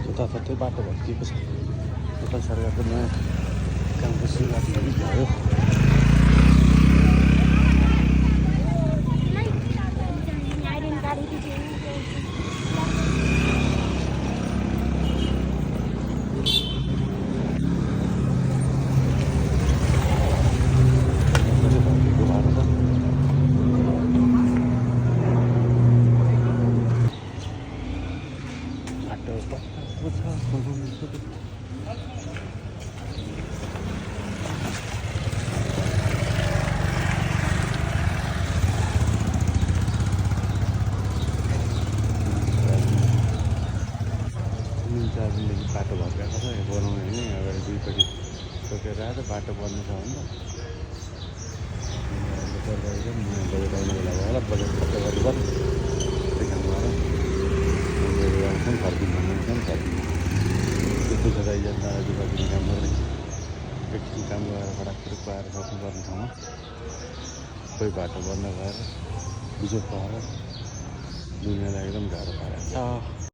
जताततै बाटो भत्किएको छ। नेपाल सरकारको नयाँ कामको सुरुवात पनि भयो। दार्जिलिङदेखि बाटो भत्काएको छ यो बनाउने होइन अगाडि दुईपट्टि टोकेर आएर बाटो बन्द छ भने बजेट आउने बेला भयो होला बजेट खर्च गरेर त्यही काममा आउँछन् फर्किन्छ त्यस्तो छ राइजन दाजुभाइले काम गर्दै एकछिन काम गरेर फटाकफुटुक पाएर सक्नुपर्ने ठाउँमा कोही बाटो बन्द भएर बिजोग भएर दुनियाँलाई एकदम गाह्रो पारेको छ।